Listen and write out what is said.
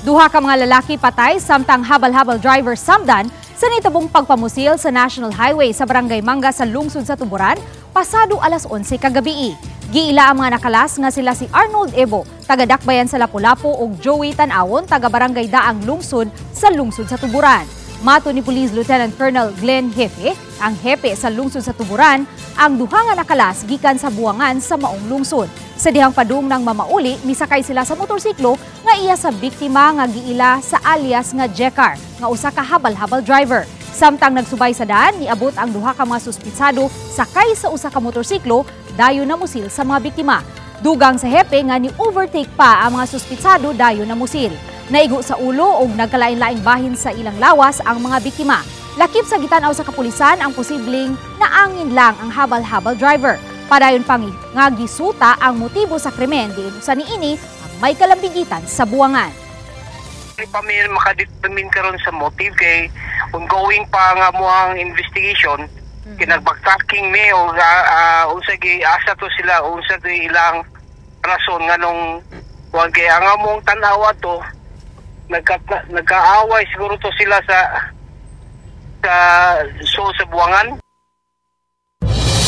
Duha ka mga lalaki patay samtang habal-habal driver samdan sa nitabong pagpamusil sa National Highway sa Barangay Manga sa lungsod sa Tuburan pasado alas 11 kagabi. Giila ang mga nakalas nga sila si Arnold Ebo, taga-Dakbayan sa Lapu-Lapu ug Joey Tanawon, taga-Barangay Daang Lungsod sa lungsod sa Tuburan. Mato ni Police Lieutenant Colonel Glenn Hefe, ang hepe sa lungsod sa Tuburan, ang duha nga nakalas gikan sa buwangan sa maong lungsod. Sa dihang padung ng mamauli, misakay sila sa motorsiklo nga iya sa biktima nga giila sa alias nga Jekar, nga usa ka habal-habal driver. Samtang nagsubay sa daan, niabot ang duha ka mga suspitsado sakay sa usa ka motorsiklo, dayon na musil sa mga biktima. Dugang sa hepe nga ni-overtake pa ang mga suspitsado, dayon na musil. Naigo sa ulo o nagkalain-laing bahin sa ilang lawas ang mga biktima. Lakip sa gitanaw sa kapulisan ang posibleng naangin lang ang habal-habal driver. Padayon pang nga gisuta ang motibo sa krimen diin sa niini ang may kalambigitan sa buwangan. Pa may makadetermine karon sa motive kay ongoing pa nga moang investigation. Kinagbaktaking me o unsa gi asa to sila unsa to ilang rason nga nung wag kay ang among tan-aw to nagkaaway siguro to sila sa buwangan